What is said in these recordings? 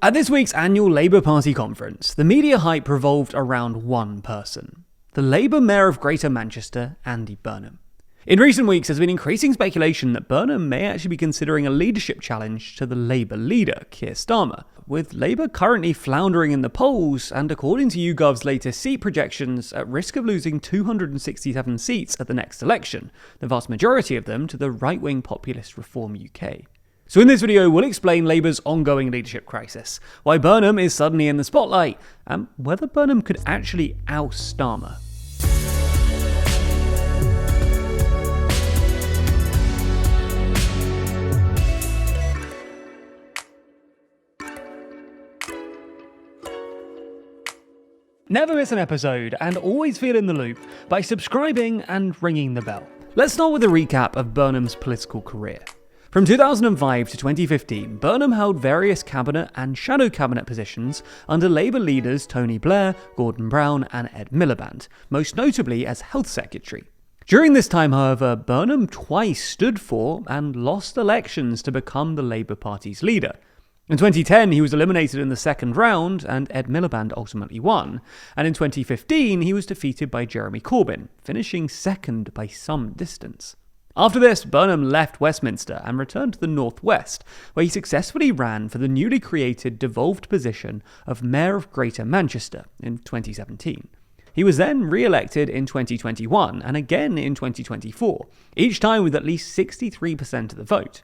At this week's annual Labour Party conference, the media hype revolved around one person: the Labour Mayor of Greater Manchester, Andy Burnham. In recent weeks, there's been increasing speculation that Burnham may actually be considering a leadership challenge to the Labour leader, Keir Starmer, with Labour currently floundering in the polls and, according to YouGov's latest seat projections, at risk of losing 267 seats at the next election, the vast majority of them to the right-wing populist Reform UK. So in this video, we'll explain Labour's ongoing leadership crisis, why Burnham is suddenly in the spotlight, and whether Burnham could actually oust Starmer. Never miss an episode and always feel in the loop by subscribing and ringing the bell. Let's start with a recap of Burnham's political career. From 2005 to 2015, Burnham held various cabinet and shadow cabinet positions under Labour leaders Tony Blair, Gordon Brown and Ed Miliband, most notably as Health Secretary. During this time, however, Burnham twice stood for and lost elections to become the Labour Party's leader. In 2010, he was eliminated in the second round and Ed Miliband ultimately won, and in 2015 he was defeated by Jeremy Corbyn, finishing second by some distance. After this, Burnham left Westminster and returned to the North West, where he successfully ran for the newly created devolved position of Mayor of Greater Manchester in 2017. He was then re-elected in 2021 and again in 2024, each time with at least 63% of the vote.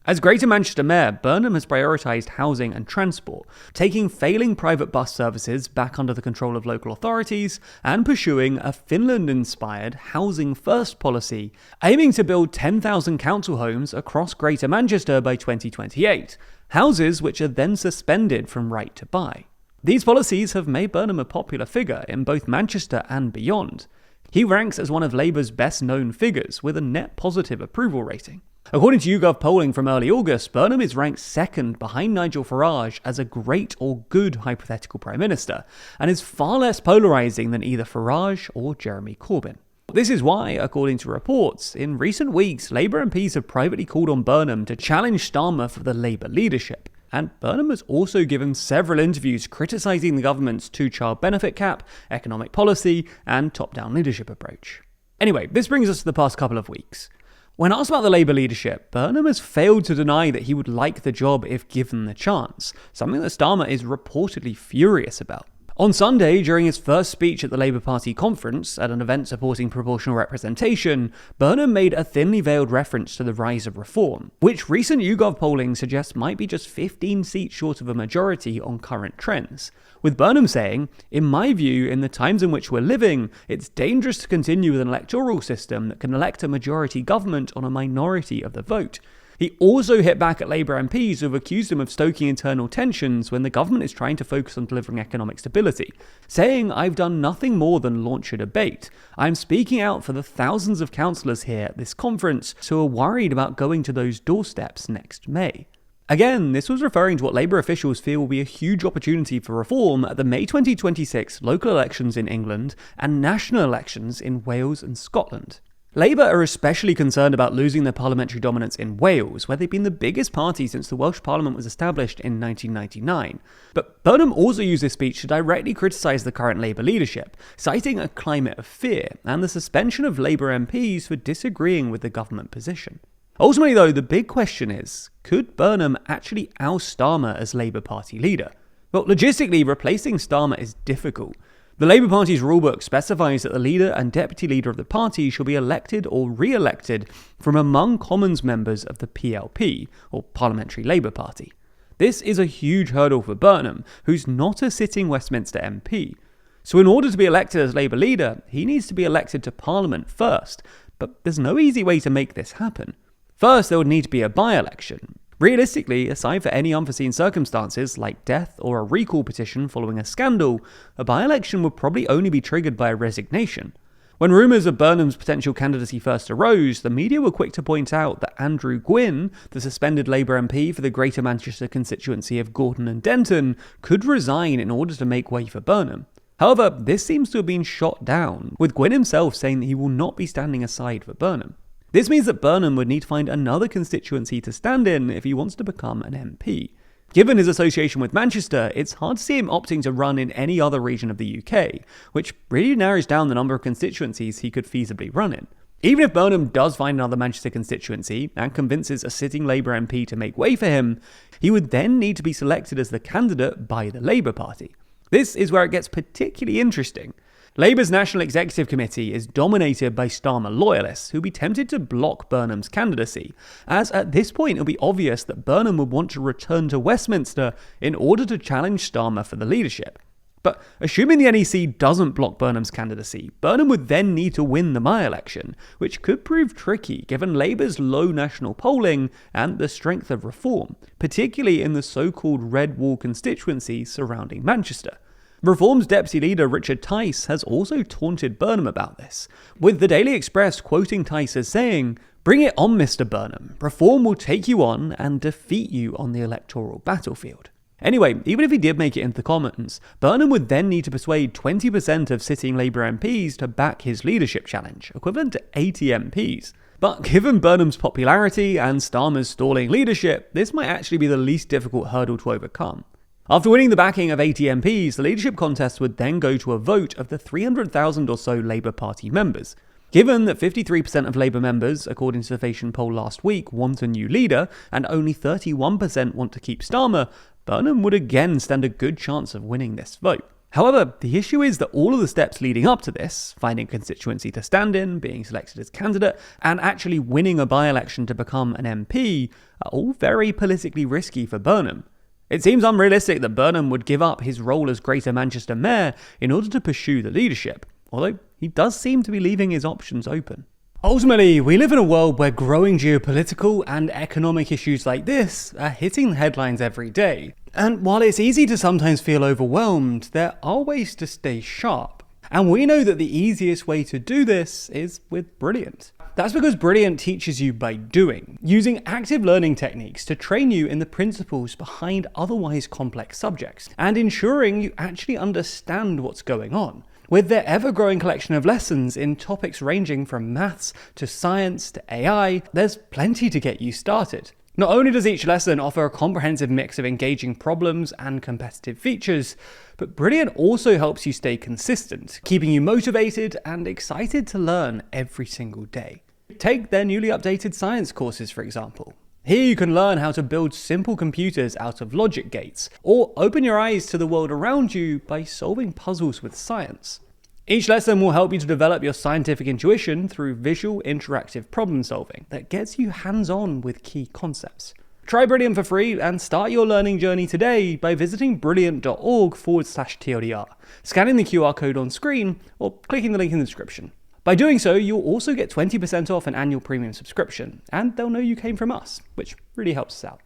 As Greater Manchester Mayor, Burnham has prioritised housing and transport, taking failing private bus services back under the control of local authorities and pursuing a Finland-inspired housing first policy, aiming to build 10,000 council homes across Greater Manchester by 2028, houses which are then suspended from right to buy. These policies have made Burnham a popular figure in both Manchester and beyond. He ranks as one of Labour's best-known figures with a net positive approval rating. According to YouGov polling from early August, Burnham is ranked second behind Nigel Farage as a great or good hypothetical Prime Minister, and is far less polarising than either Farage or Jeremy Corbyn. This is why, according to reports, in recent weeks, Labour MPs have privately called on Burnham to challenge Starmer for the Labour leadership. And Burnham has also given several interviews criticising the government's two-child benefit cap, economic policy, and top-down leadership approach. Anyway, this brings us to the past couple of weeks. When asked about the Labour leadership, Burnham has failed to deny that he would like the job if given the chance, something that Starmer is reportedly furious about. On Sunday, during his first speech at the Labour Party conference, at an event supporting proportional representation, Burnham made a thinly veiled reference to the rise of reform, which recent YouGov polling suggests might be just 15 seats short of a majority on current trends. With Burnham saying, "In my view, in the times in which we're living, it's dangerous to continue with an electoral system that can elect a majority government on a minority of the vote." He also hit back at Labour MPs who have accused him of stoking internal tensions when the government is trying to focus on delivering economic stability, saying, "I've done nothing more than launch a debate. I'm speaking out for the thousands of councillors here at this conference who are worried about going to those doorsteps next May." Again, this was referring to what Labour officials feel will be a huge opportunity for reform at the May 2026 local elections in England and national elections in Wales and Scotland. Labour are especially concerned about losing their parliamentary dominance in Wales, where they've been the biggest party since the Welsh Parliament was established in 1999. But Burnham also used this speech to directly criticise the current Labour leadership, citing a climate of fear and the suspension of Labour MPs for disagreeing with the government position. Ultimately, though, the big question is, could Burnham actually oust Starmer as Labour Party leader? Well, logistically, replacing Starmer is difficult. The Labour Party's Rulebook specifies that the leader and deputy leader of the party shall be elected or re-elected from among Commons members of the PLP, or Parliamentary Labour Party. This is a huge hurdle for Burnham, who's not a sitting Westminster MP. So in order to be elected as Labour leader, he needs to be elected to Parliament first, but there's no easy way to make this happen. First, there would need to be a by-election. Realistically, aside for any unforeseen circumstances like death or a recall petition following a scandal, a by-election would probably only be triggered by a resignation. When rumours of Burnham's potential candidacy first arose, the media were quick to point out that Andrew Gwynn, the suspended Labour MP for the Greater Manchester constituency of Gorton and Denton, could resign in order to make way for Burnham. However, this seems to have been shot down, with Gwynn himself saying that he will not be standing aside for Burnham. This means that Burnham would need to find another constituency to stand in if he wants to become an MP. Given his association with Manchester, it's hard to see him opting to run in any other region of the UK, which really narrows down the number of constituencies he could feasibly run in. Even if Burnham does find another Manchester constituency and convinces a sitting Labour MP to make way for him, he would then need to be selected as the candidate by the Labour Party. This is where it gets particularly interesting. Labour's National Executive Committee is dominated by Starmer loyalists who'd be tempted to block Burnham's candidacy, as at this point it'll be obvious that Burnham would want to return to Westminster in order to challenge Starmer for the leadership. But assuming the NEC doesn't block Burnham's candidacy, Burnham would then need to win the by-election, which could prove tricky given Labour's low national polling and the strength of reform, particularly in the so-called Red Wall constituency surrounding Manchester. Reform's deputy leader Richard Tice has also taunted Burnham about this, with the Daily Express quoting Tice as saying, "Bring it on, Mr. Burnham. Reform will take you on and defeat you on the electoral battlefield." Anyway, even if he did make it into the Commons, Burnham would then need to persuade 20% of sitting Labour MPs to back his leadership challenge, equivalent to 80 MPs. But given Burnham's popularity and Starmer's stalling leadership, this might actually be the least difficult hurdle to overcome. After winning the backing of 80 MPs, the leadership contest would then go to a vote of the 300,000 or so Labour Party members. Given that 53% of Labour members, according to the Fation poll last week, want a new leader, and only 31% want to keep Starmer, Burnham would again stand a good chance of winning this vote. However, the issue is that all of the steps leading up to this, finding a constituency to stand in, being selected as candidate, and actually winning a by-election to become an MP, are all very politically risky for Burnham. It seems unrealistic that Burnham would give up his role as Greater Manchester Mayor in order to pursue the leadership, although he does seem to be leaving his options open. Ultimately, we live in a world where growing geopolitical and economic issues like this are hitting the headlines every day. And while it's easy to sometimes feel overwhelmed, there are ways to stay sharp. And we know that the easiest way to do this is with Brilliant. That's because Brilliant teaches you by doing, using active learning techniques to train you in the principles behind otherwise complex subjects, and ensuring you actually understand what's going on. With their ever-growing collection of lessons in topics ranging from maths to science to AI, there's plenty to get you started. Not only does each lesson offer a comprehensive mix of engaging problems and competitive features, but Brilliant also helps you stay consistent, keeping you motivated and excited to learn every single day. Take their newly updated science courses, for example. Here you can learn how to build simple computers out of logic gates, or open your eyes to the world around you by solving puzzles with science. Each lesson will help you to develop your scientific intuition through visual interactive problem solving that gets you hands-on with key concepts. Try Brilliant for free and start your learning journey today by visiting brilliant.org/TLDR, scanning the QR code on screen, or clicking the link in the description. By doing so, you'll also get 20% off an annual premium subscription, and they'll know you came from us, which really helps us out.